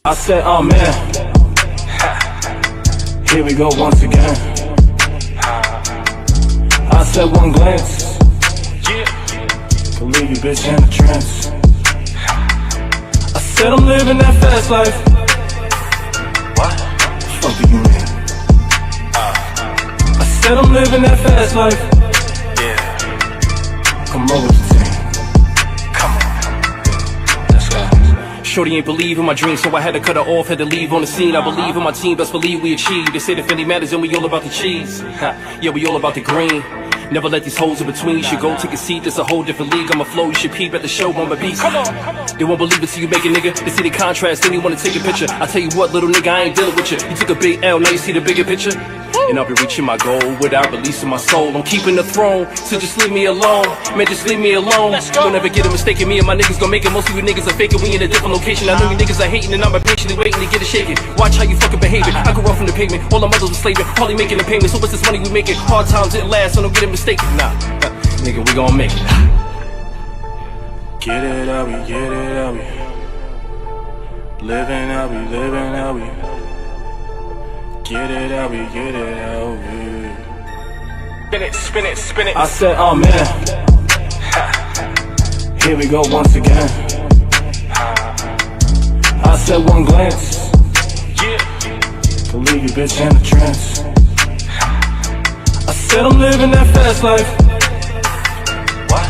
I said, oh man, here we go once again. I said one glance, could leave you bitch in a trance. I said I'm living that fast life. What? Fuck do you mean? I said I'm living that fast life. Yeah. Come over to the team. Shorty ain't believe in my dreams, so I had to cut her off, had to leave on the scene. I believe in my team, best believe we achieve. They say the Philly matters and we all about the cheese. Yeah, we all about the green. Never let these holes in between. You should go take a seat, it's a whole different league. I'ma flow, you should peep at the show, I'm a beast. They won't believe it till you make it, nigga. They see the contrast, then you wanna take a picture. I tell you what, little nigga, I ain't dealing with you. You took a big L, now you see the bigger picture. And I'll be reaching my goal without releasing my soul. I'm keeping the throne, so just leave me alone. Man, just leave me alone. Don't ever get a mistake in me and my niggas gon' make it. Most of you niggas are faking, we in a different location. I know you niggas are hating and I'm patiently waiting to get it shaken. Watch how you fucking behaving. I grew up from the pavement, all our mothers were slaving, hardly making the payment. So what's this money we making? Hard times it lasts, so don't get it mistaken. Nah, nigga, we gon' make it. Get it out, we get it out, we living out, we living out, we get it out, we get it out, we spin it, spin it, spin it. I said, oh man, here we go once again. I said one glance, could leave you bitch in a trance. I said I'm living that fast life. What?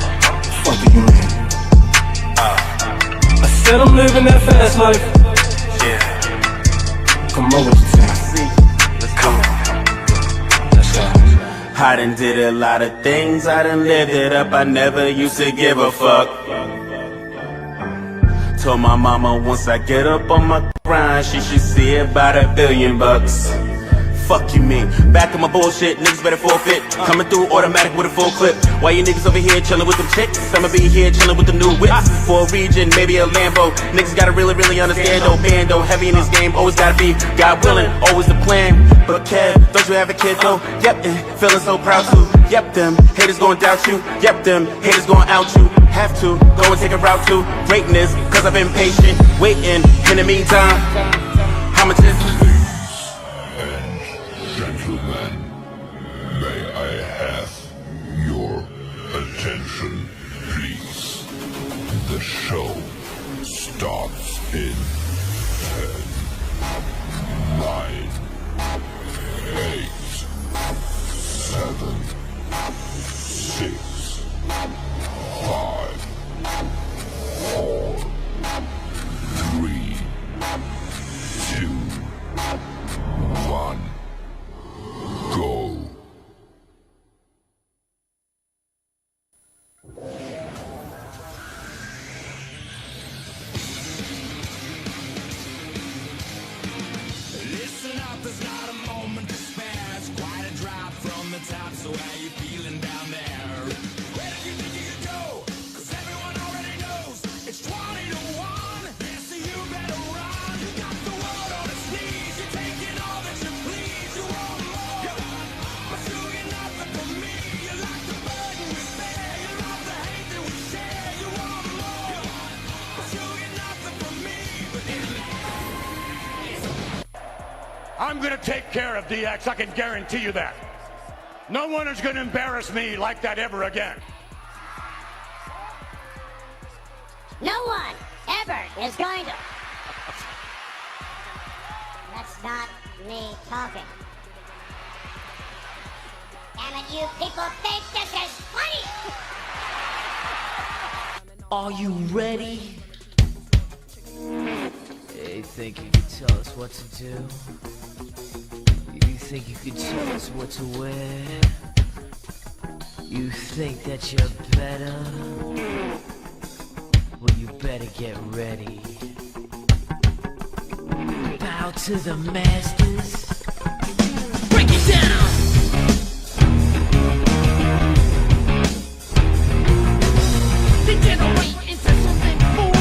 Fuck do you mean? I said I'm living that fast life. Yeah. Come over to town. Let's go. I done did a lot of things, I done lived it up, I never used to give a fuck. Told my mama once I get up on my grind, she should see about $1 billion. Fuck you mean? Back on my bullshit, niggas better forfeit. Coming through automatic with a full clip. Why you niggas over here chillin' with them chicks? I'ma be here chillin' with them new whips. For a region, maybe a Lambo. Niggas gotta really, really understand though. Bando, heavy in this game, always gotta be God willing, always the plan. But Kev, don't you have a kid though? Yep, and feeling so proud to. Yep, them haters gon' doubt you. Yep, them haters gon' out you. Have to go and take a route to greatness, cause I've been patient, waiting. In the meantime, how much is Gentlemen, may I have your attention, please? The show starts in 10, 9, 8, 7, 6, 5, 4, 3, 2, 1. Go. Listen up, there's not a moment to spare. It's quite a drop from the top, so how you feeling down there? Where do you think you could go? Cause everyone already knows it's 20 to 1. Yeah, so you better run. You got the world on its knees. You're taking all that you please. You want more, but you get nothing from me. You like the burden we bear. You love the hate that we share. You want more, but you get nothing from me. But I'm going to take care of DX, I can guarantee you that. No one is going to embarrass me like that ever again. No one ever is going to. That's not me talking. Damn it, you people think this is funny! Are you ready? You think you can tell us what to do? You think you can tell us what to wear? You think that you're better? Well, you better get ready. Bow to the masters. Break it down! Degenerate into something fool.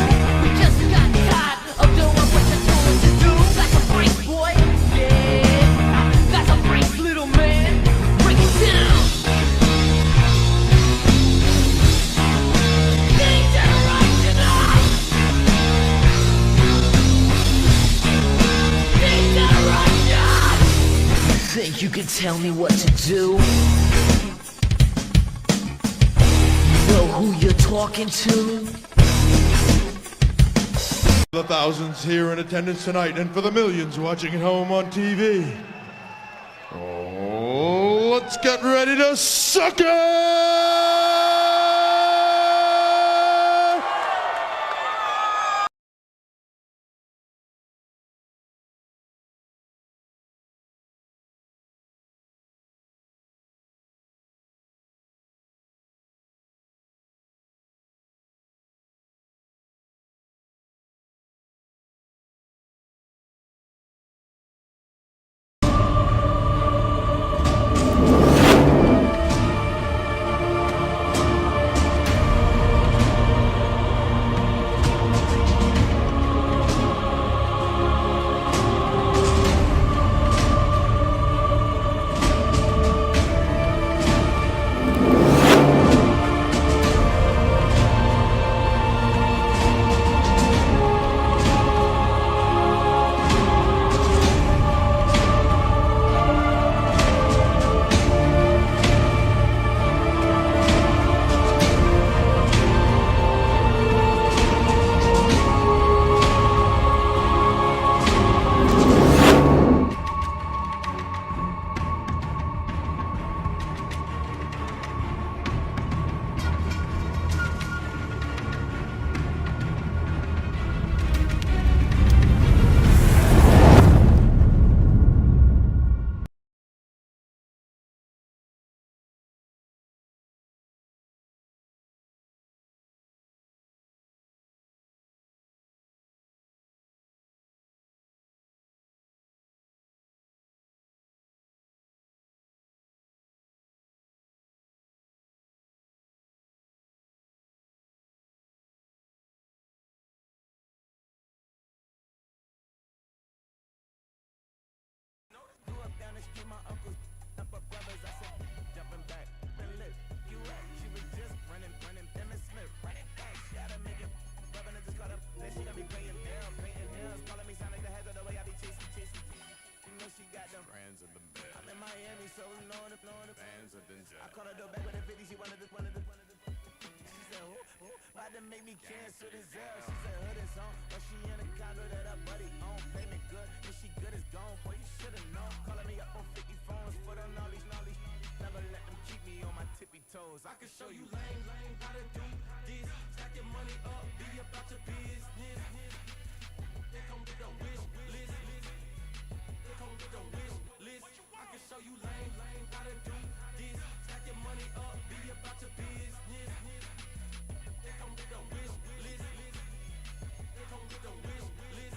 We just got tired of doing what you told us to do. That's a break, boy. Yeah, that's a break, little man. Break it down. Degeneration. me what to do. Know who you're talking to? The thousands here in attendance tonight, and for the millions watching at home on TV. Oh, let's get ready to sucker! Make me cancel this L. She said hood is on, but she in a condo that her buddy own. Payment good, and she good as gone. Boy, you should've known. Calling me up on 50 phones, foot on all these. Never let them keep me on my tippy toes. I can show you lame, how to do this. Stack your money up, be about your business. They come with the wish list. They come with the wish list. I can show you lame, how to do this. Stack your money up, be about your business. They come with the wish list. They come with the wish list.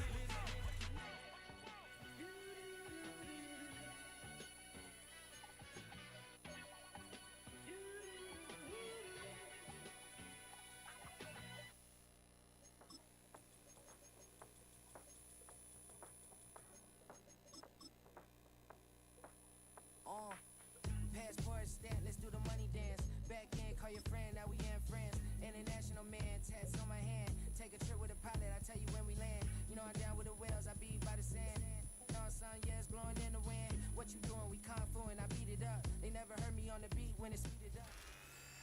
Passport stamp, let's do the money dance. Back in, call your friend, now we in France. International man, tats on my hand. Take a trip with a pilot, I tell you when we land. You know I'm down with the whales, I be by the sand. Sun, yeah, it's blowing in the wind. What you doing? We kung fu and I beat it up. They never heard me on the beat when it's heated up.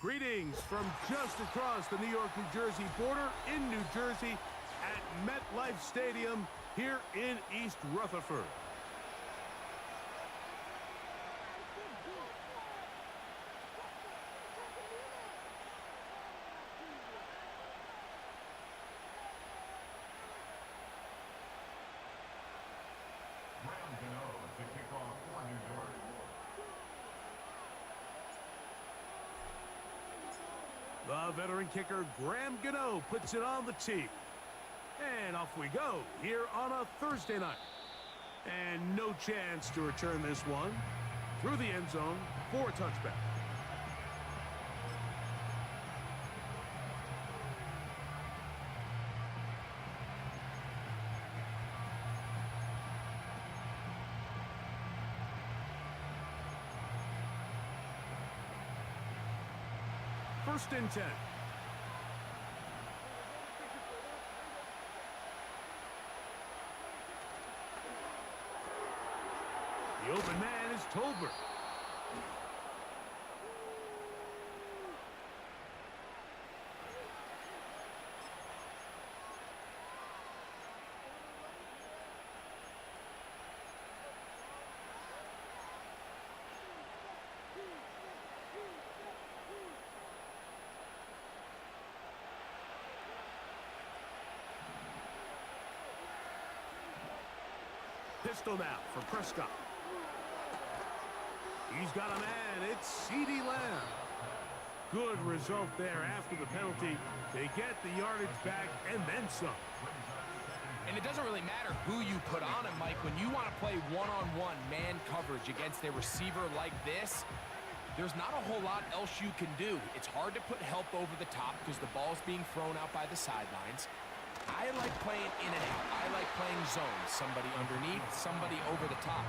Greetings from just across the New York-New Jersey border in New Jersey at MetLife Stadium here in East Rutherford. The veteran kicker, Graham Gano, puts it on the tee. And off we go, here on a Thursday night. And no chance to return this one through the end zone for a touchback. First and 10. The open man is Tolbert. pistol now for Prescott. He's got a man. It's CeeDee Lamb. Good result there after the penalty. They get the yardage back and then some. And it doesn't really matter who you put on him, Mike. When you want to play one-on-one man coverage against a receiver like this, there's not a whole lot else you can do. It's hard to put help over the top because the ball's being thrown out by the sidelines. I like playing in and out. I like playing zones. Somebody underneath, somebody over the top.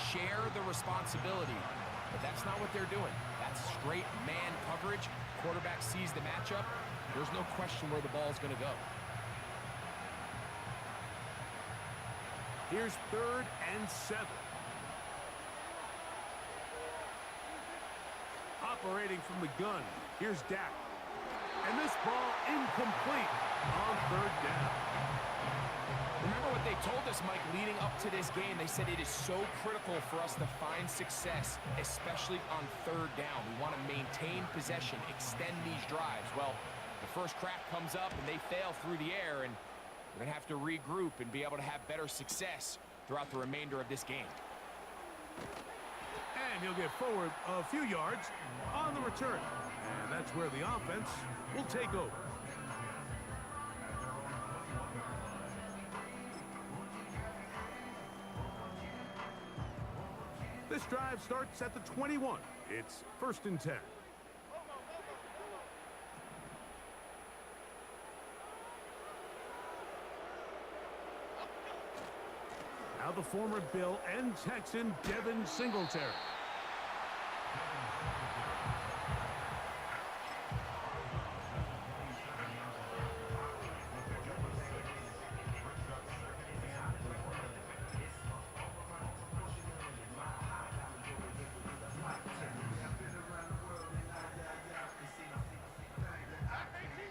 Share the responsibility. But that's not what they're doing. That's straight man coverage. Quarterback sees the matchup. There's no question where the ball is going to go. Here's 3rd and 7. Operating from the gun, here's Dak. And this ball incomplete on 3rd down. Remember what they told us, Mike, leading up to this game. They said it is so critical for us to find success, especially on 3rd down. We want to maintain possession, extend these drives. Well, the first crack comes up and they fail through the air, and we're going to have to regroup and be able to have better success throughout the remainder of this game. And he'll get forward a few yards on the return. And that's where the offense will take over. This drive starts at the 21. It's 1st and 10. Now the former Bill and Texan Devin Singletary.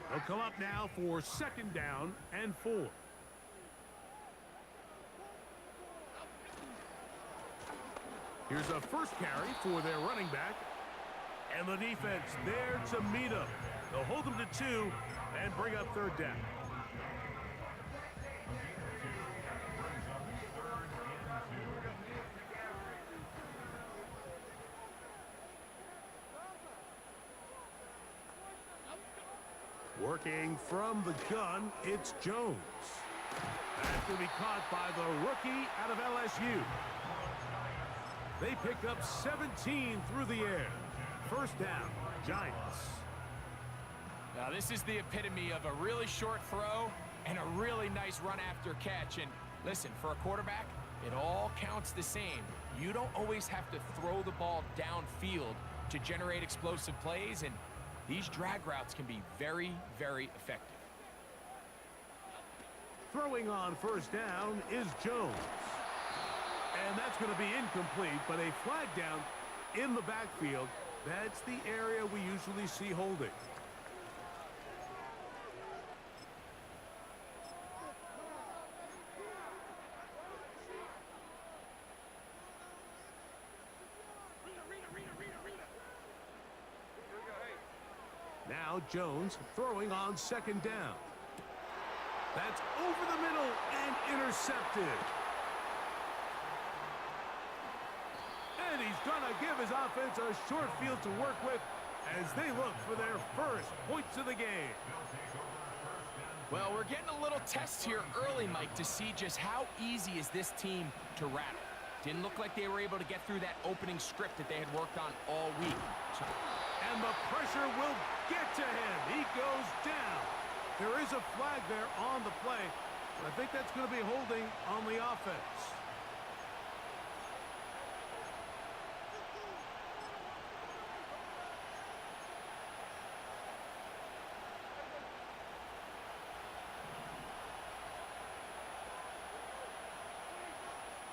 They'll come up now for 2nd down and 4. Here's a first carry for their running back. And the defense there to meet him. They'll hold them to 2 and bring up 3rd down. Working from the gun, it's Jones. That's going to be caught by the rookie out of LSU. They pick up 17 through the air. 1st down, Giants. Now this is the epitome of a really short throw and a really nice run after catch. And listen, for a quarterback, it all counts the same. You don't always have to throw the ball downfield to generate explosive plays, and these drag routes can be very, very effective. Throwing on 1st down is Jones. And that's going to be incomplete, but a flag down in the backfield. That's the area we usually see holding. Now Jones throwing on 2nd down. That's over the middle and intercepted. And he's going to give his offense a short field to work with as they look for their first points of the game. Well, we're getting a little test here early, Mike, to see just how easy is this team to rattle. Didn't look like they were able to get through that opening script that they had worked on all week. And the pressure will get to him. He goes down. There is a flag there on the play, but I think that's going to be holding on the offense.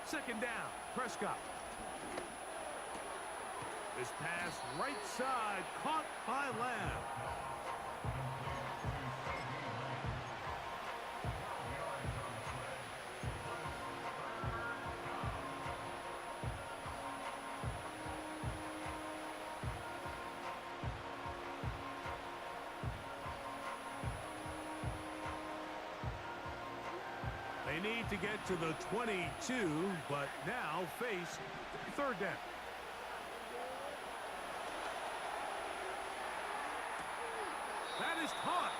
Second down, Prescott. This pass right side, caught by Lamb. They need to get to the 22, but now face third down. That is caught.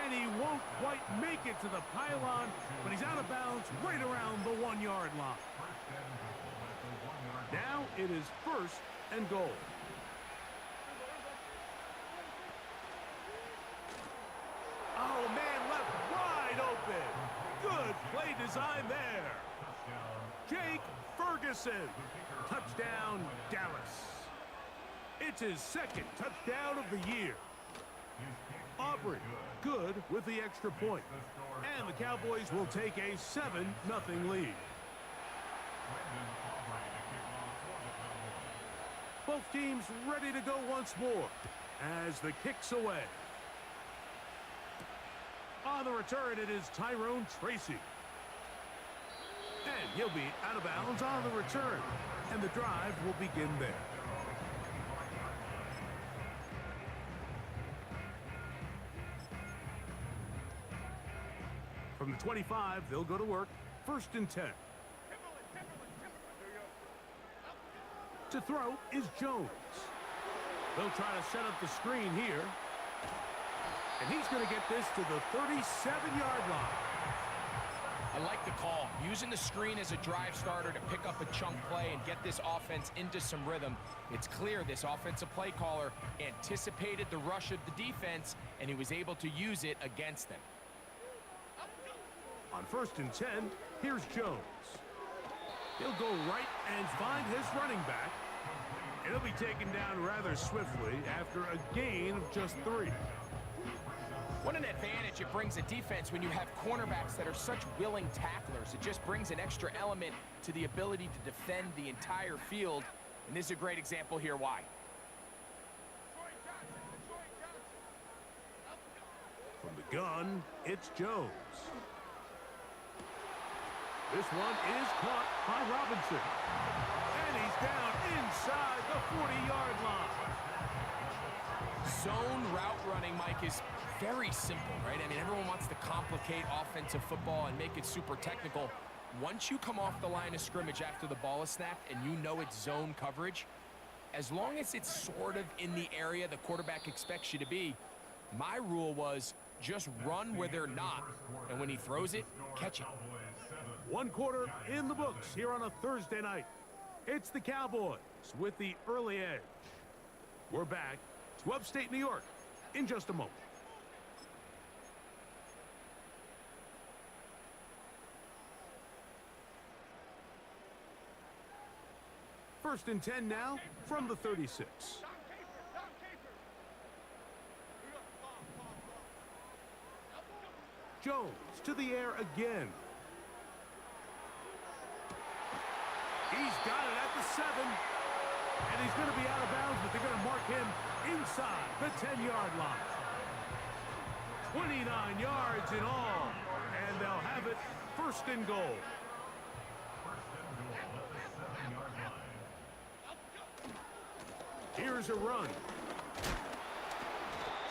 And he won't quite make it to the pylon, but he's out of bounds right around the 1 yard line. Now it is first and goal. Oh, man, left wide open. Good play design there. Jake Ferguson. Touchdown, Dallas. It's his second touchdown of the year. Aubrey, good with the extra point. And the Cowboys will take a 7-0 lead. Both teams ready to go once more as the kick's away. On the return, it is Tyrone Tracy. And he'll be out of bounds on the return. And the drive will begin there. From the 25, they'll go to work. First and 10. To throw is Jones. They'll try to set up the screen here. And he's going to get this to the 37-yard line. I like the call. Using the screen as a drive starter to pick up a chunk play and get this offense into some rhythm. It's clear this offensive play caller anticipated the rush of the defense, and he was able to use it against them. On first and 10, here's Jones. He'll go right and find his running back. And he'll be taken down rather swiftly after a gain of just 3. What an advantage it brings a defense when you have cornerbacks that are such willing tacklers. It just brings an extra element to the ability to defend the entire field. And this is a great example here why. From the gun, it's Jones. This one is caught by Robinson. And he's down inside the 40-yard line. Zone route running, Mike, is very simple, right? I mean, everyone wants to complicate offensive football and make it super technical. Once you come off the line of scrimmage after the ball is snapped and you know it's zone coverage, as long as it's sort of in the area the quarterback expects you to be, my rule was just run where they're not. And when he throws it, catch it. 1 quarter in the books here on a Thursday night. It's the Cowboys with the early edge. We're back to upstate New York in just a moment. First and 10 now from the 36. Jones to the air again. He's got it at the 7. And he's going to be out of bounds, but they're going to mark him inside the 10-yard line. 29 yards in all. And they'll have it first and goal. Here's a run.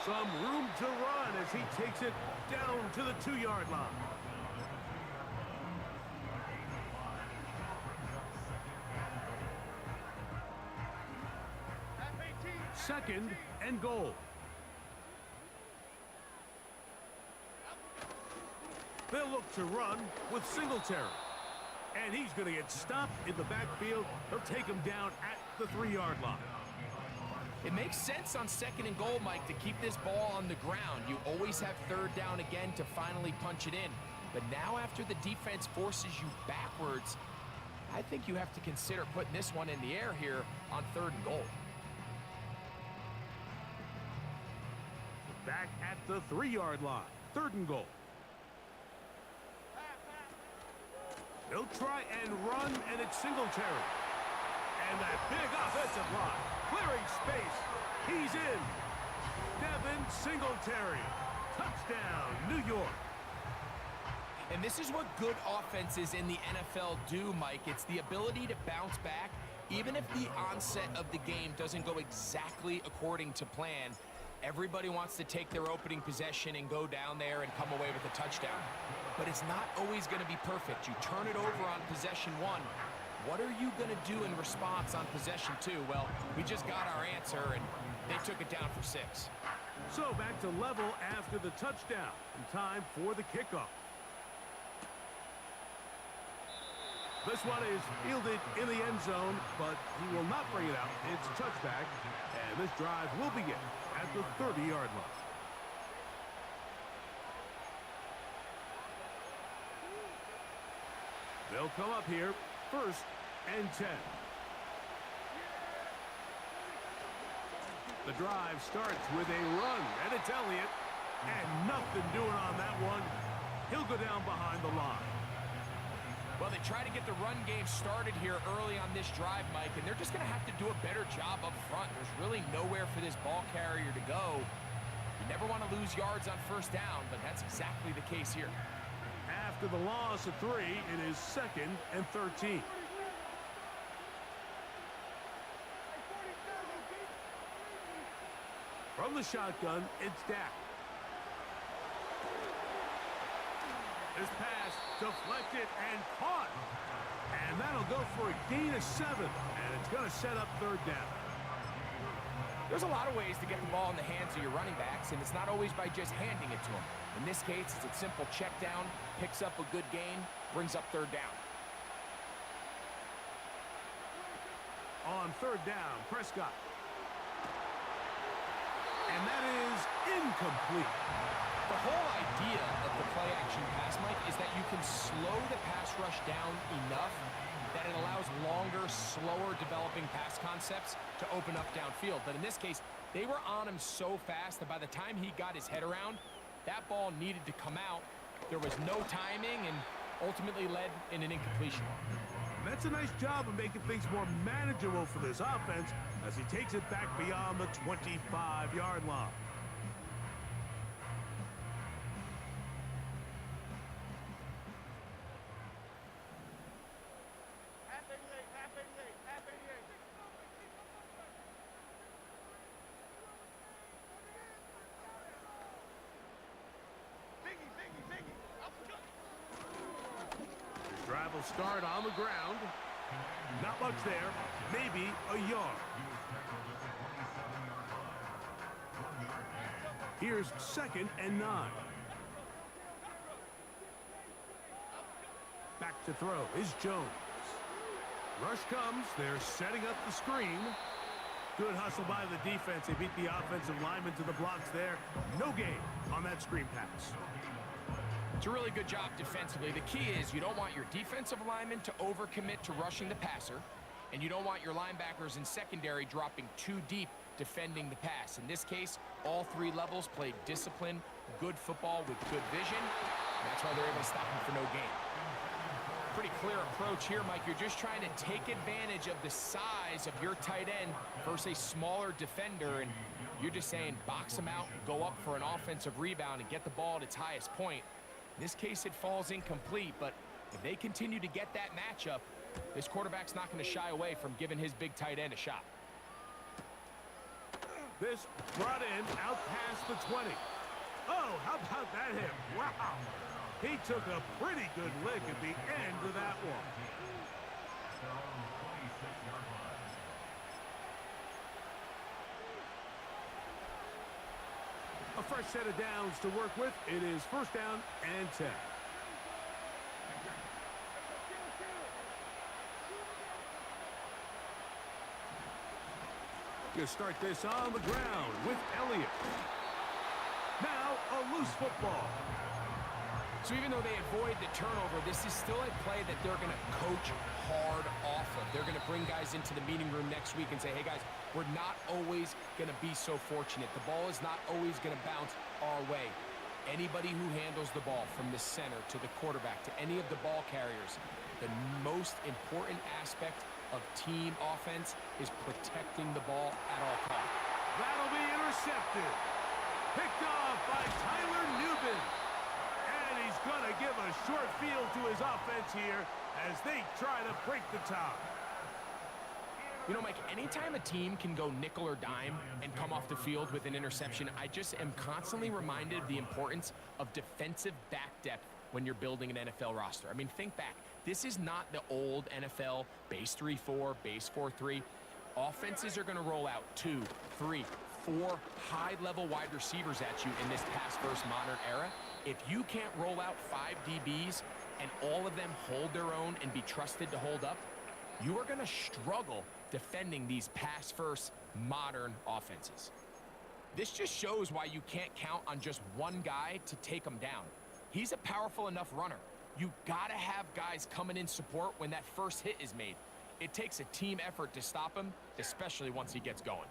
Some room to run as he takes it down to the 2-yard line. Second and goal. They'll look to run with Singletary. And he's going to get stopped in the backfield. They'll take him down at the 3-yard line. It makes sense on second and goal, Mike, to keep this ball on the ground. You always have third down again to finally punch it in. But now after the defense forces you backwards, I think you have to consider putting this one in the air here on third and goal. Back at the 3-yard line. Third and goal. They'll try and run, and it's Singletary. And that big offensive line. Clearing space. He's in. Devin Singletary. Touchdown, New York. And this is what good offenses in the NFL do, Mike. It's the ability to bounce back, even if the onset of the game doesn't go exactly according to plan. Everybody wants to take their opening possession and go down there and come away with a touchdown. But it's not always going to be perfect. You turn it over on possession 1. What are you going to do in response on possession 2? Well, we just got our answer, and they took it down for 6. So back to level after the touchdown, and time for the kickoff. This one is fielded in the end zone, but he will not bring it out. It's a touchback, and this drive will begin at the 30-yard line. They'll come up here, 1st and 10. The drive starts with a run, and it's Elliott, and nothing doing on that one. He'll go down behind the line. Well, they try to get the run game started here early on this drive, Mike, and they're just going to have to do a better job up front. There's really nowhere for this ball carrier to go. You never want to lose yards on 1st down, but that's exactly the case here. After the loss of 3, it is 2nd and 13. From the shotgun, it's Dak. This pass deflected and caught. And that'll go for a gain of 7. And it's going to set up 3rd down. There's a lot of ways to get the ball in the hands of your running backs, and it's not always by just handing it to them. In this case, it's a simple check down, picks up a good gain, brings up 3rd down. On 3rd down, Prescott. And that is incomplete. The whole idea of the play-action pass, Mike, is that you can slow the pass rush down enough that it allows longer, slower developing pass concepts to open up downfield. But in this case, they were on him so fast that by the time he got his head around, that ball needed to come out. There was no timing and ultimately led in an incompletion. That's a nice job of making things more manageable for this offense as he takes it back beyond the 25-yard line. Drive will start on the ground. Not much there. Maybe a yard. Here's 2nd and 9. Back to throw is Jones. Rush comes. They're setting up the screen. Good hustle by the defense. They beat the offensive lineman to the blocks there. No gain on that screen pass. It's a really good job defensively. The key is you don't want your defensive linemen to overcommit to rushing the passer, and you don't want your linebackers in secondary dropping too deep defending the pass. In this case, all 3 levels played disciplined, good football with good vision. And that's why they're able to stop him for no gain. Pretty clear approach here, Mike. You're just trying to take advantage of the size of your tight end versus a smaller defender, and you're just saying box him out, go up for an offensive rebound, and get the ball at its highest point. In this case, it falls incomplete, but if they continue to get that matchup, this quarterback's not going to shy away from giving his big tight end a shot. This brought in out past the 20. Oh, how about that hit? Wow. He took a pretty good lick at the end of that one. A fresh set of downs to work with. It is 1st down and 10. You start this on the ground with Elliott. Now a loose football. So even though they avoid the turnover, this is still a play that they're going to coach hard off of. They're going to bring guys into the meeting room next week and say, hey, guys, we're not always going to be so fortunate. The ball is not always going to bounce our way. Anybody who handles the ball from the center to the quarterback to any of the ball carriers, the most important aspect of team offense is protecting the ball at all costs. That'll be intercepted. Picked off by Tyler Newman. And he's going to give a short field to his offense here as they try to break the tie. You know, Mike, anytime a team can go nickel or dime and come off the field with an interception, I just am constantly reminded of the importance of defensive back depth when you're building an NFL roster. I mean, think back. This is not the old NFL base 3-4, base 4-3. Offenses are going to roll out 2, 3, 4 high-level wide receivers at you in this pass-first modern era. If you can't roll out 5 DBs and all of them hold their own and be trusted to hold up, you are going to struggle defending these pass-first modern offenses. This just shows why you can't count on just one guy to take him down. He's a powerful enough runner. You got to have guys coming in support when that first hit is made. It takes a team effort to stop him, especially once he gets going.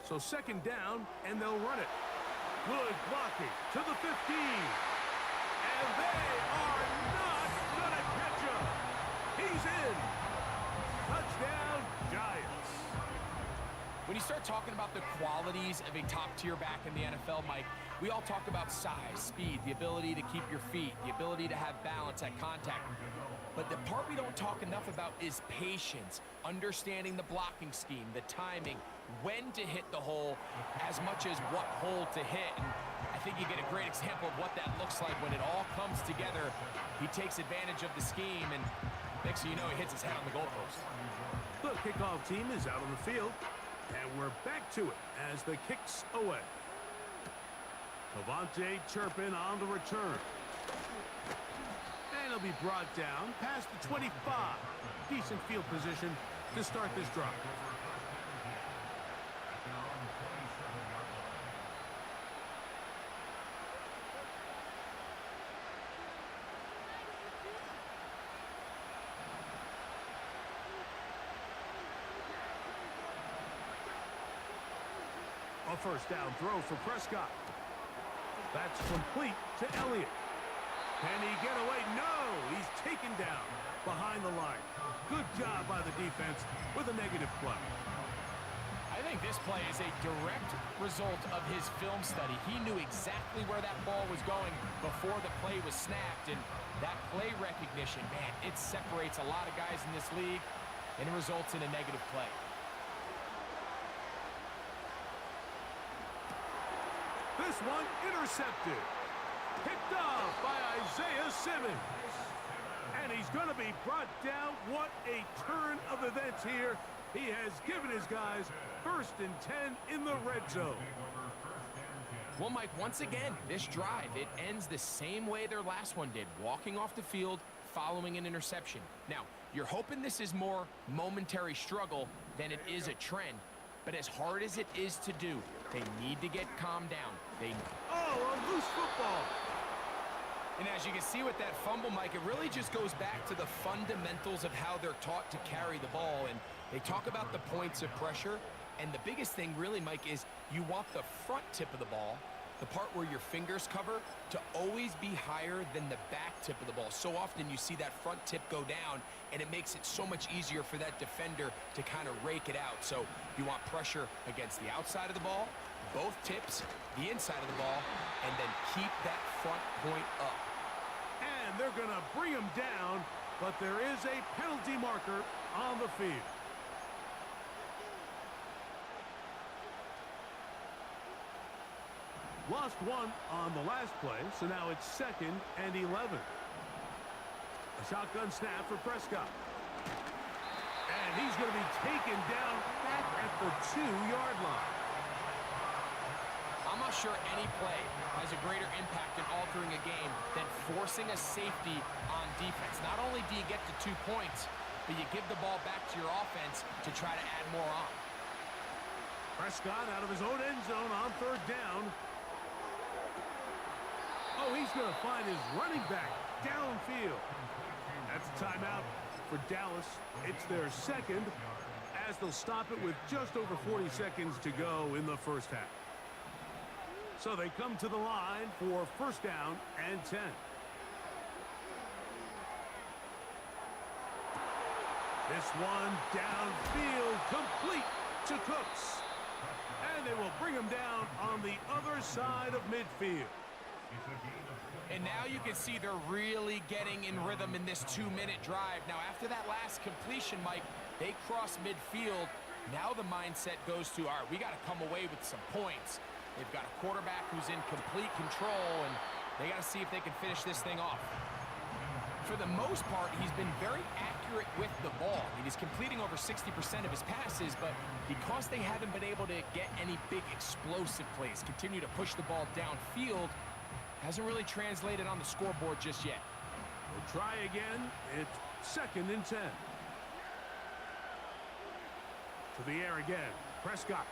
So second down, and they'll run it. Good blocking to the 15. And they are not going to catch him. He's in. Touchdown, Giants. When you start talking about the qualities of a top-tier back in the NFL, Mike, we all talk about size, speed, the ability to keep your feet, the ability to have balance at contact. But the part we don't talk enough about is patience, understanding the blocking scheme, the timing, when to hit the hole, as much as what hole to hit. And I think you get a great example of what that looks like when it all comes together. He takes advantage of the scheme, and next thing you know, he hits his head on the goalpost. The kickoff team is out on the field, and we're back to it as the kick's away. Cavante Turpin on the return. And he'll be brought down past the 25. Decent field position to start this drive. A first down throw for Prescott. That's complete to Elliott. Can he get away? No! He's taken down behind the line. Good job by the defense with a negative play. I think this play is a direct result of his film study. He knew exactly where that ball was going before the play was snapped, and that play recognition, man, it separates a lot of guys in this league, and it results in a negative play. This one intercepted. Picked off by Isaiah Simmons. And he's going to be brought down. What a turn of events here. He has given his guys 1st and 10 in the red zone. Well, Mike, once again, this drive, it ends the same way their last one did, walking off the field following an interception. Now, you're hoping this is more momentary struggle than it is a trend. But as hard as it is to do, they need to get calmed down. Oh, a loose football. And as you can see with that fumble, Mike, it really just goes back to the fundamentals of how they're taught to carry the ball. And they talk about the points of pressure. And the biggest thing really, Mike, is you want the front tip of the ball, the part where your fingers cover, to always be higher than the back tip of the ball. So often you see that front tip go down, and it makes it so much easier for that defender to kind of rake it out. So you want pressure against the outside of the ball, both tips, the inside of the ball, and then keep that front point up. And they're going to bring him down, but there is a penalty marker on the field. Lost one on the last play, so now it's 2nd and 11. A shotgun snap for Prescott. And he's going to be taken down back at the 2-yard line. I'm not sure any play has a greater impact in altering a game than forcing a safety on defense. Not only do you get to 2 points, but you give the ball back to your offense to try to add more on. Prescott out of his own end zone on 3rd down. Oh, he's going to find his running back downfield. That's a timeout for Dallas. It's their 2nd, as they'll stop it with just over 40 seconds to go in the first half. So they come to the line for 1st down and 10. This one downfield, complete to Cooks. And they will bring him down on the other side of midfield. And now you can see they're really getting in rhythm in this 2-minute drive. Now, after that last completion, Mike, they cross midfield. Now the mindset goes to, all right, we got to come away with some points. They've got a quarterback who's in complete control, and they got to see if they can finish this thing off. For the most part, he's been very accurate with the ball. I mean, he's completing over 60% of his passes, but because they haven't been able to get any big explosive plays, continue to push the ball downfield, hasn't really translated on the scoreboard just yet. We'll try again. It's 2nd and 10. To the air again. Prescott.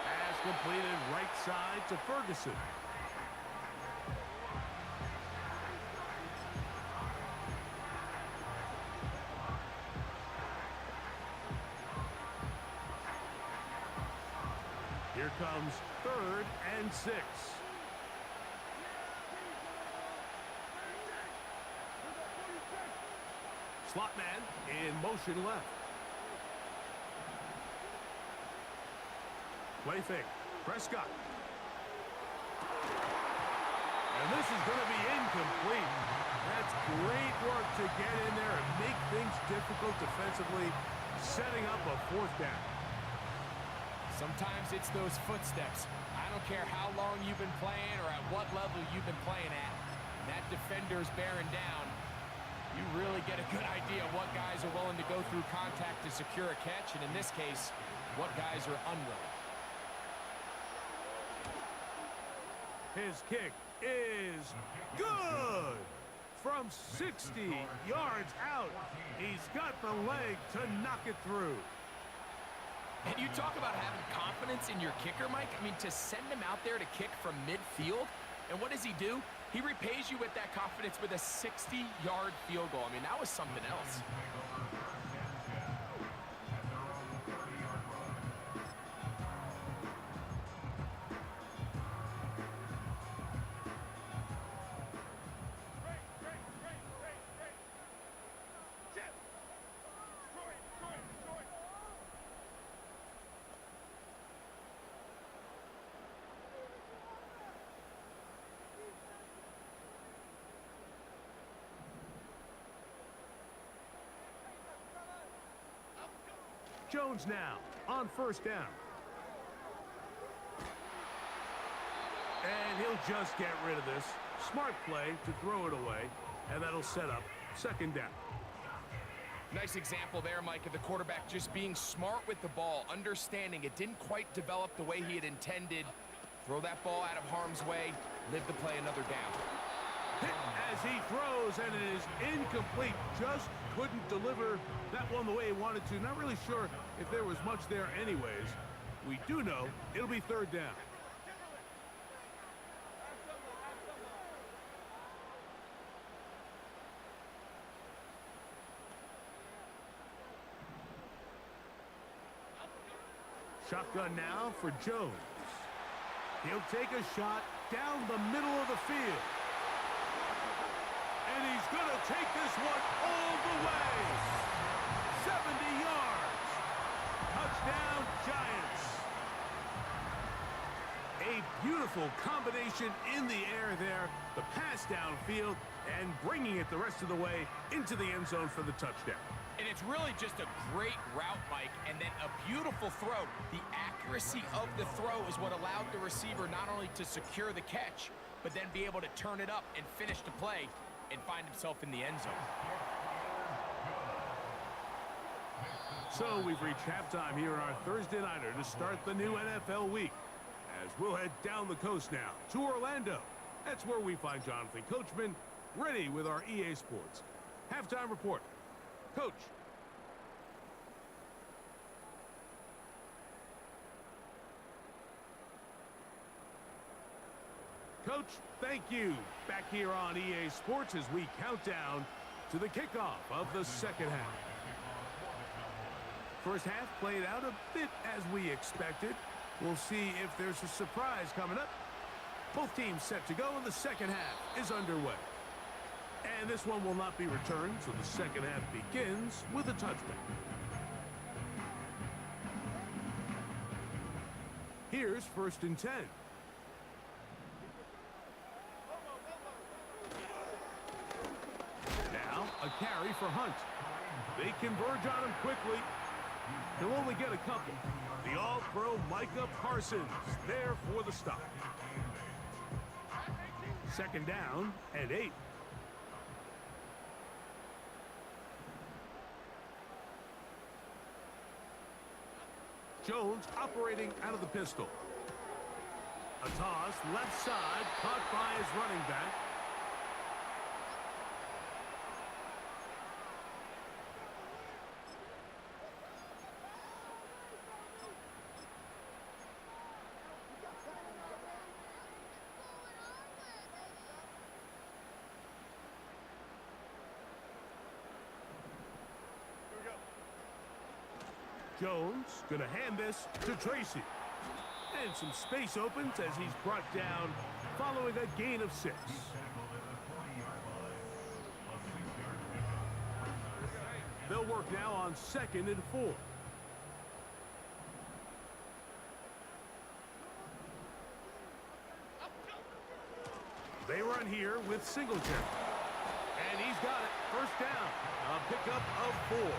Pass completed right side to Ferguson. Here comes 3rd and 6. Slot man in motion left. Play fake. Prescott. And this is going to be incomplete. That's great work to get in there and make things difficult defensively, setting up a 4th down. Sometimes it's those footsteps. I don't care how long you've been playing or at what level you've been playing at. When that defender's bearing down, you really get a good idea of what guys are willing to go through contact to secure a catch, and in this case, what guys are unwilling. His kick is good! From 60 yards out, he's got the leg to knock it through. And you talk about having confidence in your kicker, Mike. I mean, to send him out there to kick from midfield, and what does he do? He repays you with that confidence with a 60-yard field goal. I mean, that was something else. Jones now on 1st down. And he'll just get rid of this. Smart play to throw it away, and that'll set up 2nd down. Nice example there, Mike, of the quarterback just being smart with the ball, understanding it didn't quite develop the way he had intended. Throw that ball out of harm's way, live to play another down. Hit as he throws, and it is incomplete. Just couldn't deliver that one the way he wanted to. Not really sure if there was much there anyways. We do know it'll be 3rd down. Shotgun now for Jones. He'll take a shot down the middle of the field. And he's going to take this one all the way. 70 yards. Touchdown, Giants. A beautiful combination in the air there. The pass downfield and bringing it the rest of the way into the end zone for the touchdown. And it's really just a great route, Mike, and then a beautiful throw. The accuracy of the throw is what allowed the receiver not only to secure the catch, but then be able to turn it up and finish the play and find himself in the end zone. So we've reached halftime here on our Thursday Nighter to start the new NFL week. As we'll head down the coast now to Orlando. That's where we find Jonathan Coachman ready with our EA Sports halftime report. Coach. Coach, thank you. Back here on EA Sports as we count down to the kickoff of the 2nd half. First half played out a bit as we expected. We'll see if there's a surprise coming up. Both teams set to go, and the 2nd half is underway. And this one will not be returned, so the 2nd half begins with a touchback. Here's 1st and 10. Now a carry for Hunt. They converge on him quickly. He'll only get a couple. The All-Pro Micah Parsons there for the stop. 2nd down and 8. Jones operating out of the pistol. A toss left side caught by his running back. Jones gonna hand this to Tracy. And some space opens as he's brought down following a gain of 6. They'll work now on 2nd and 4. They run here with Singletary. And he's got it. 1st down. A pickup of 4.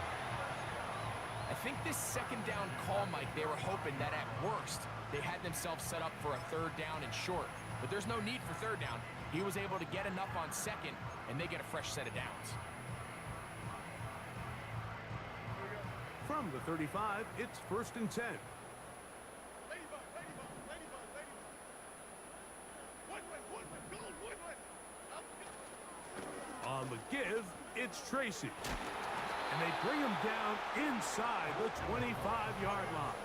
I think this 2nd down call, Mike, they were hoping that at worst they had themselves set up for a 3rd down and short. But there's no need for 3rd down. He was able to get enough on 2nd, and they get a fresh set of downs. From the 35, it's 1st and 10. On the give, it's Tracy. And they bring him down inside the 25-yard line.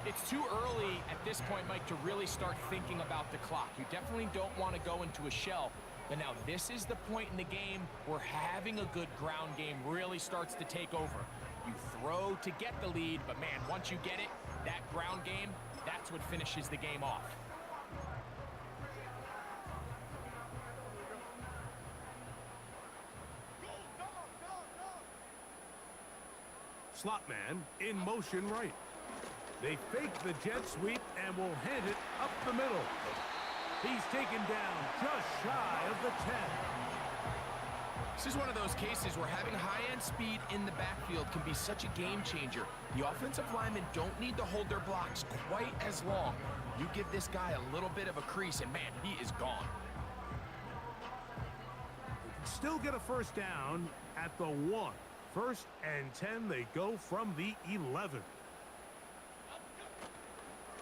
It's too early at this point, Mike, to really start thinking about the clock. You definitely don't want to go into a shell. But now this is the point in the game where having a good ground game really starts to take over. You throw to get the lead, but man, once you get it, that ground game, that's what finishes the game off. Slot man in motion right. They fake the jet sweep and will hand it up the middle. He's taken down just shy of the 10. This is one of those cases where having high-end speed in the backfield can be such a game changer. The offensive linemen don't need to hold their blocks quite as long. You give this guy a little bit of a crease, and man, he is gone. Still get a 1st down at the 1. 1st and 10, they go from the 11.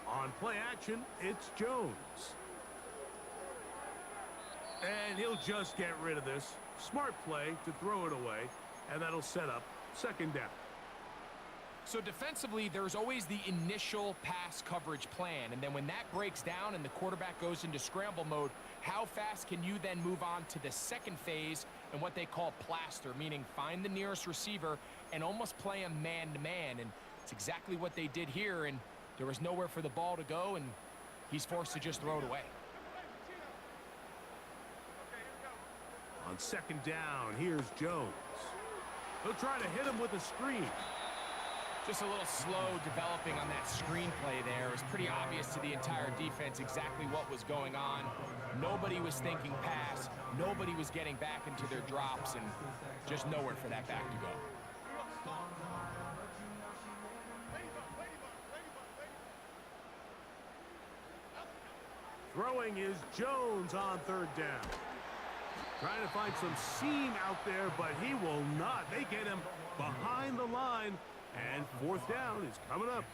On play action, it's Jones. And he'll just get rid of this. Smart play to throw it away, and that'll set up 2nd down. So defensively, there's always the initial pass coverage plan, and then when that breaks down and the quarterback goes into scramble mode, how fast can you then move on to the 2nd phase and what they call plaster, meaning find the nearest receiver and almost play him man-to-man, and it's exactly what they did here, and there was nowhere for the ball to go, and he's forced to just throw it away. On 2nd down, here's Jones. He'll try to hit him with a screen. Just a little slow developing on that screenplay there. It was pretty obvious to the entire defense exactly what was going on. Nobody was thinking pass. Nobody was getting back into their drops, and just nowhere for that back to go. Throwing is Jones on 3rd down. Trying to find some seam out there, but he will not. They get him behind the line, and 4th down is coming up.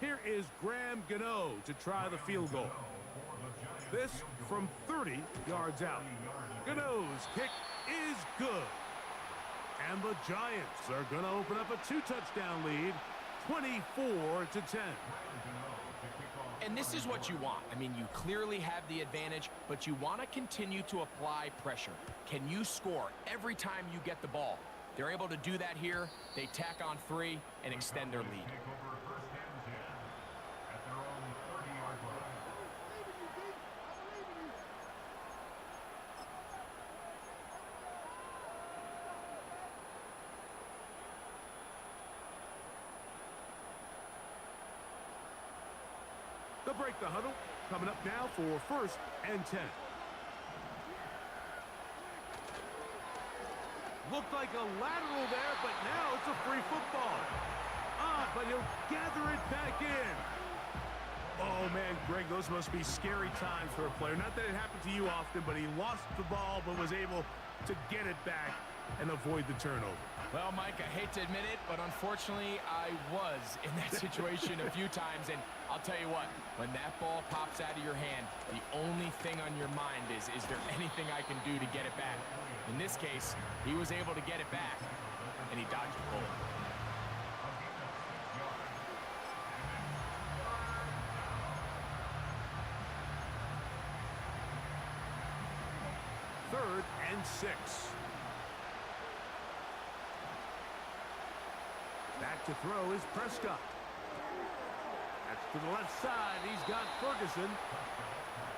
Here is Graham Gano to try the field goal. This from 30 yards out. Gano's kick is good. And the Giants are going to open up a 2-touchdown lead, 24-10. And this is what you want. I mean, you clearly have the advantage, but you want to continue to apply pressure. Can you score every time you get the ball? They're able to do that here. They tack on 3 and extend their lead. They'll break the huddle. Coming up now for 1st and 10. Looked like a lateral there, but now it's a free football. But he'll gather it back in. Oh, man, Greg, those must be scary times for a player. Not that it happened to you often, but he lost the ball but was able to get it back and avoid the turnover. Well, Mike, I hate to admit it, but unfortunately, I was in that situation a few times, and I'll tell you what, when that ball pops out of your hand, the only thing on your mind is there anything I can do to get it back? In this case, he was able to get it back, and he dodged the bullet. Third and 6. Back to throw is Prescott. That's to the left side. He's got Ferguson.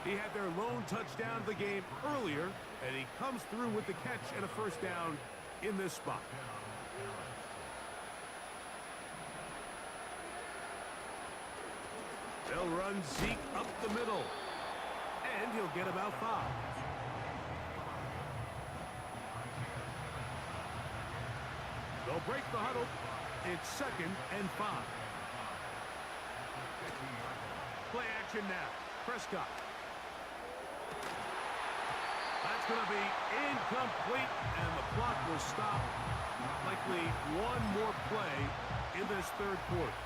He had their lone touchdown of the game earlier, and he comes through with the catch and a 1st down in this spot. They'll run Zeke up the middle, and he'll get about 5. They'll break the huddle. It's 2nd and 5. Play action now. Prescott. That's going to be incomplete, and the clock will stop. Likely one more play in this 3rd quarter.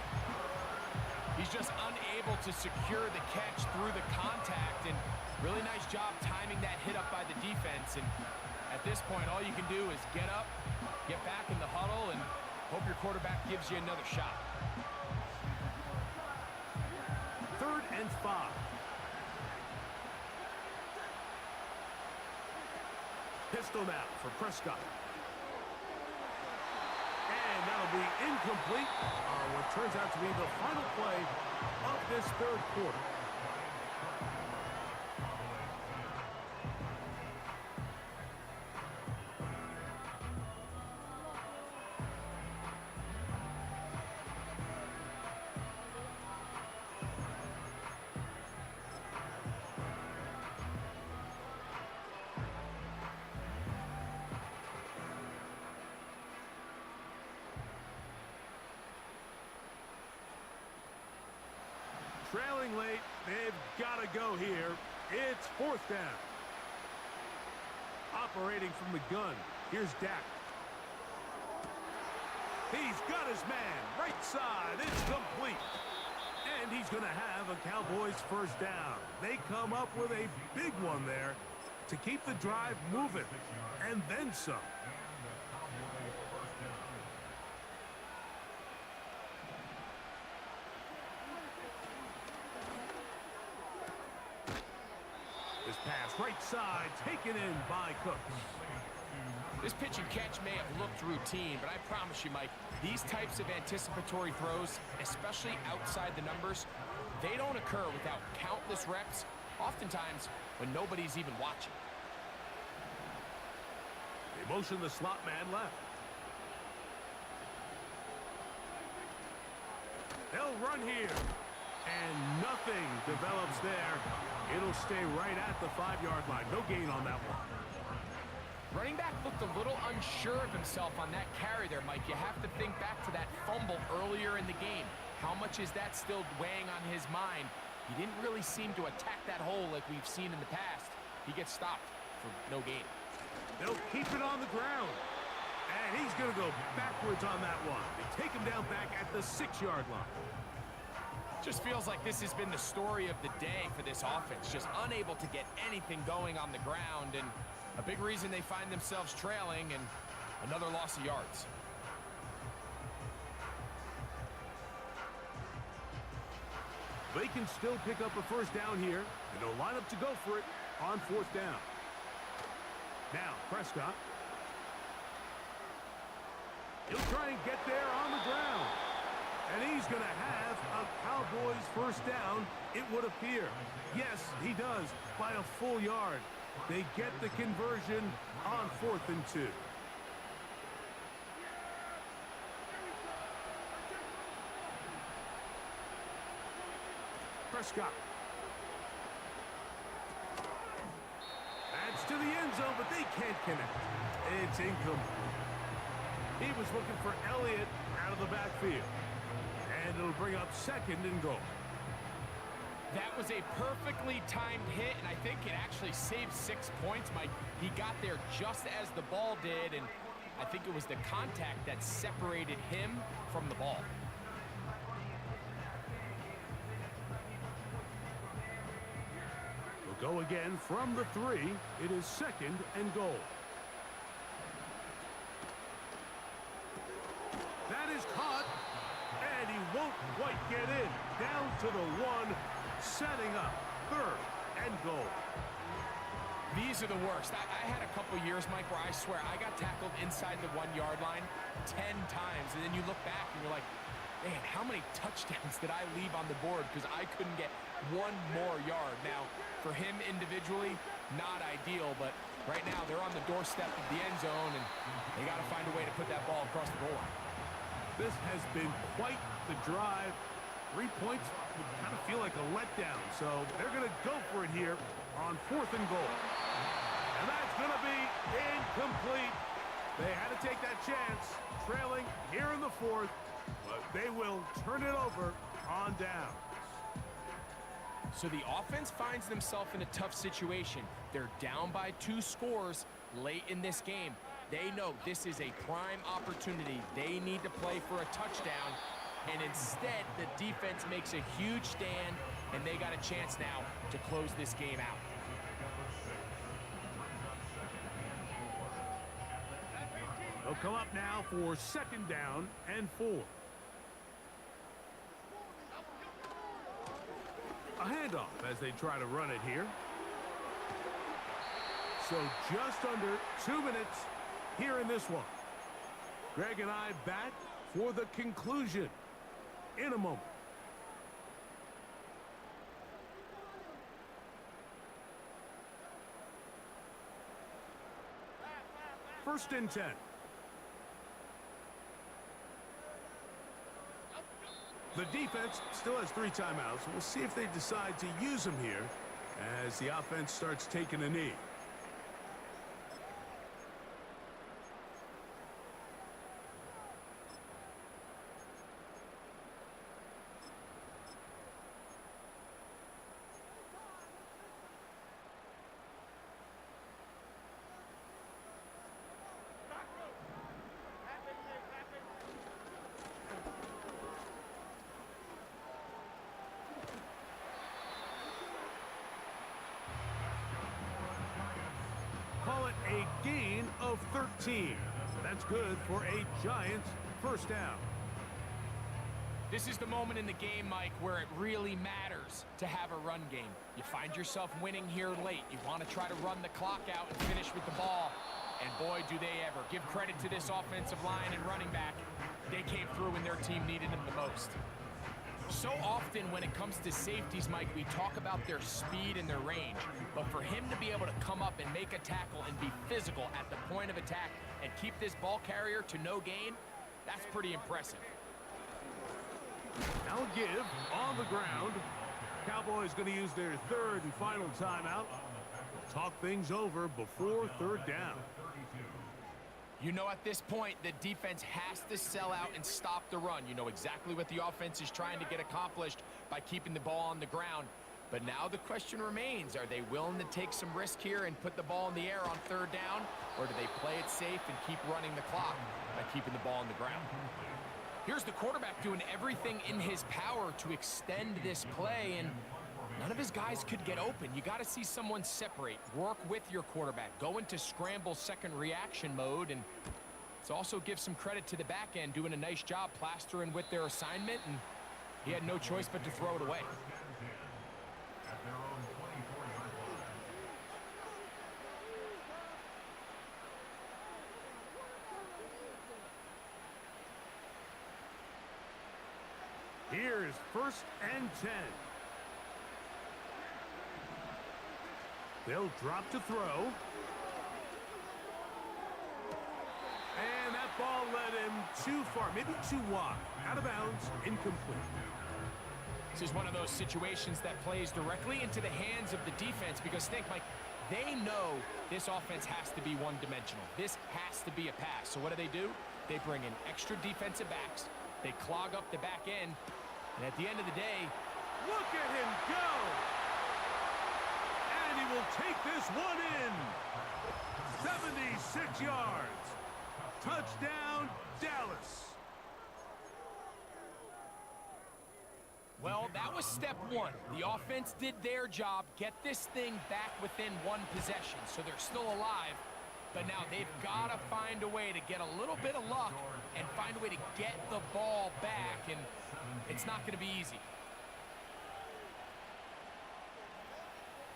He's just unable to secure the catch through the contact, and really nice job timing that hit up by the defense. And at this point, all you can do is get up, get back in the huddle, and hope your quarterback gives you another shot. 3rd and 5. Pistol now for Prescott. And that'll be incomplete on what turns out to be the final play of this 3rd quarter. Trailing late, they've got to go here. It's 4th down. Operating from the gun, here's Dak. He's got his man, right side, it's complete. And he's going to have a Cowboys 1st down. They come up with a big one there to keep the drive moving, and then some. This pass right side taken in by Cooks. This pitch and catch may have looked routine, but I promise you, Mike, these types of anticipatory throws, especially outside the numbers, they don't occur without countless reps, oftentimes when nobody's even watching. They motion the slot man left. They'll run here. And nothing develops there. It'll stay right at the 5-yard line. No gain on that one. Running back looked a little unsure of himself on that carry there, Mike. You have to think back to that fumble earlier in the game. How much is that still weighing on his mind? He didn't really seem to attack that hole like we've seen in the past. He gets stopped for no gain. They'll keep it on the ground. And he's going to go backwards on that one. They take him down back at the 6-yard line. Just feels like this has been the story of the day for this offense. Just unable to get anything going on the ground, and a big reason they find themselves trailing and another loss of yards. They can still pick up a 1st down here, and they'll line up to go for it on 4th down. Now, Prescott. He'll try and get there on the ground. And he's going to have a Cowboys 1st down, it would appear. Yes, he does, by a full yard. They get the conversion on 4th and 2. Prescott. That's to the end zone, but they can't connect. It's incomplete. He was looking for Elliott out of the backfield. And it'll bring up second and goal. That was a perfectly timed hit, and I think it actually saved 6 points, Mike. He got there just as the ball did, and I think it was the contact that separated him from the ball. We'll go again from the 3. It is second and goal. That is caught, and he won't quite get in. Down to the 1, setting up third and goal. These are the worst. I had a couple years, Mike, where I swear I got tackled inside the 1-yard line 10 times, and then you look back and you're like, man, how many touchdowns did I leave on the board because I couldn't get one more yard? Now, for him individually, not ideal, but right now they're on the doorstep of the end zone, and they got to find a way to put that ball across the goal line. This has been quite the drive. 3 points would kind of feel like a letdown, so they're going to go for it here on 4th and goal. And that's going to be incomplete. They had to take that chance, trailing here in the 4th, but they will turn it over on down. So the offense finds themselves in a tough situation. They're down by 2 scores late in this game. They know this is a prime opportunity. They need to play for a touchdown, and instead the defense makes a huge stand, and they got a chance now to close this game out. They'll come up now for 2nd down and 4. A handoff as they try to run it here. So just under 2 minutes here in this one. Greg and I back for the conclusion in a moment. First and 10. The defense still has 3 timeouts. We'll see if they decide to use them here as the offense starts taking a knee. Call it a gain of 13. That's good for a Giants first down. This is the moment in the game, Mike, where it really matters to have a run game. You find yourself winning here late. You want to try to run the clock out and finish with the ball. And boy, do they ever. Give credit to this offensive line and running back. They came through when their team needed them the most. So often when it comes to safeties, Mike, we talk about their speed and their range. But for him to be able to come up and make a tackle and be physical at the point of attack and keep this ball carrier to no gain, that's pretty impressive. Now a give on the ground. Cowboys going to use their 3rd and final timeout. Talk things over before 3rd down. You know, at this point, the defense has to sell out and stop the run. You know exactly what the offense is trying to get accomplished by keeping the ball on the ground. But now the question remains, are they willing to take some risk here and put the ball in the air on 3rd down? Or do they play it safe and keep running the clock by keeping the ball on the ground? Here's the quarterback doing everything in his power to extend this play, and none of his guys could get open. You got to see someone separate, work with your quarterback, go into scramble second reaction mode, and let's also give some credit to the back end doing a nice job plastering with their assignment, and he had no choice but to throw it away. Here's 1st and 10. They'll drop to throw. And that ball led him too far, maybe too wide. Out of bounds, incomplete. This is one of those situations that plays directly into the hands of the defense because think, Mike, they know this offense has to be one-dimensional. This has to be a pass. So what do? They bring in extra defensive backs. They clog up the back end. And at the end of the day, look at him go! And he will take this one in. 76 yards. Touchdown, Dallas. well, that was step one. The offense did their job, get this thing back within one possession, so they're still alive. But now they've got to find a way to get a little bit of luck and find a way to get the ball back, and it's not going to be easy.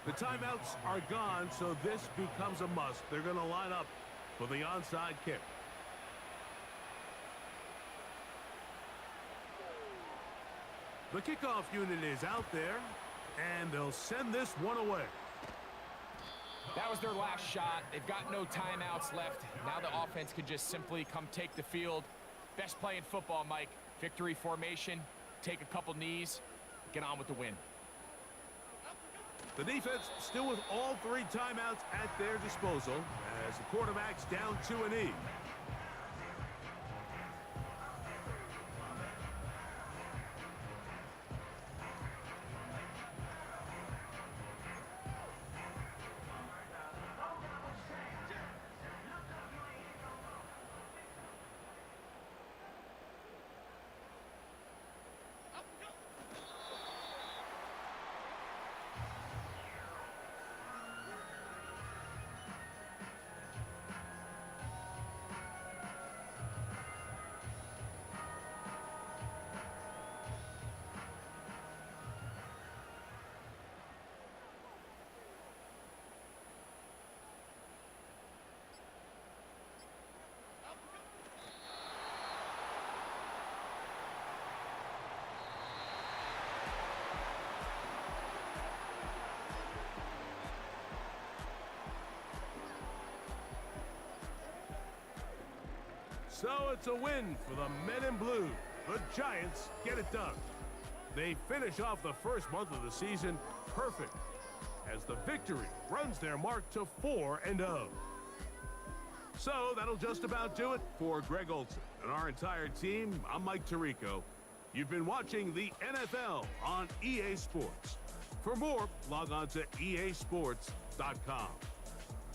The timeouts are gone, so this becomes a must. They're going to line up for the onside kick. The kickoff unit is out there, and they'll send this one away. That was their last shot. They've got no timeouts left. Now the offense can just simply come take the field. Best play in football, Mike. Victory formation, take a couple knees, get on with the win. The defense still with all three timeouts at their disposal as the quarterback's down to a knee. So it's a win for the men in blue. The Giants get it done. They finish off the first month of the season perfect as the victory runs their mark to 4-0. So that'll just about do it for Greg Olson and our entire team. I'm Mike Tirico. You've been watching the NFL on EA Sports. For more, log on to easports.com.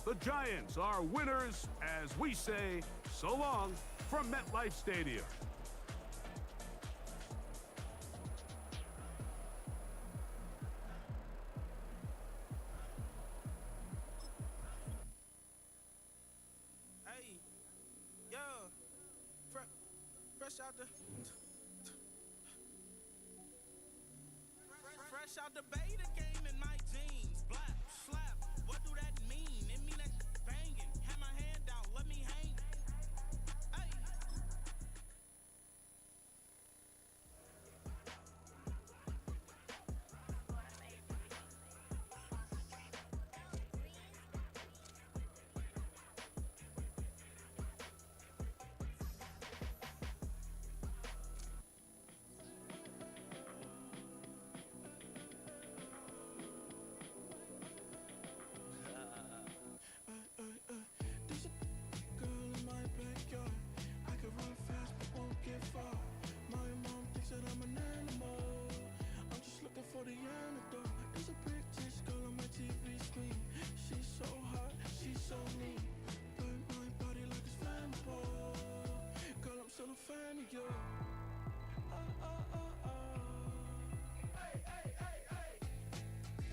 The Giants are winners as we say so long from MetLife Stadium. Hey, yo, fresh out the beta game in my jeans. Black slap, what do that mean? It mean that banging. Have my hand out, let me hang. Hey. There's a girl in my backyard. I can run fast but won't get far. My mom thinks that I'm an animal. I'm just looking for the antidote. There's a British girl on my TV screen. She's so hot, she's so neat. Burn my body like it's flammable. Girl, I'm still a fan of you. Hey, hey, hey, hey.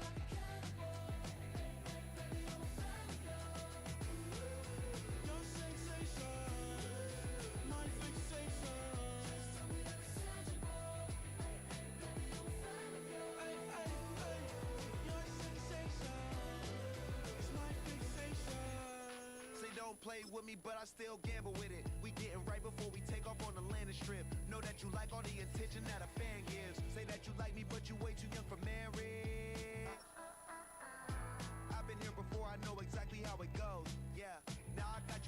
Like a cannibal. Baby, I'm a fan of you. Your sensation, my fixation. Tell me that it's tangible. Baby, I'm a fan of you. Hey, hey, hey. Your sensation is my fixation. Say don't play with me, but I still gamble with it. We getting right before we take off on the landing strip. Know that you like all the attention that a fan gives. Say that you like me, but you way too young for marriage. I've been here before, I know exactly how it goes. Yeah, now I got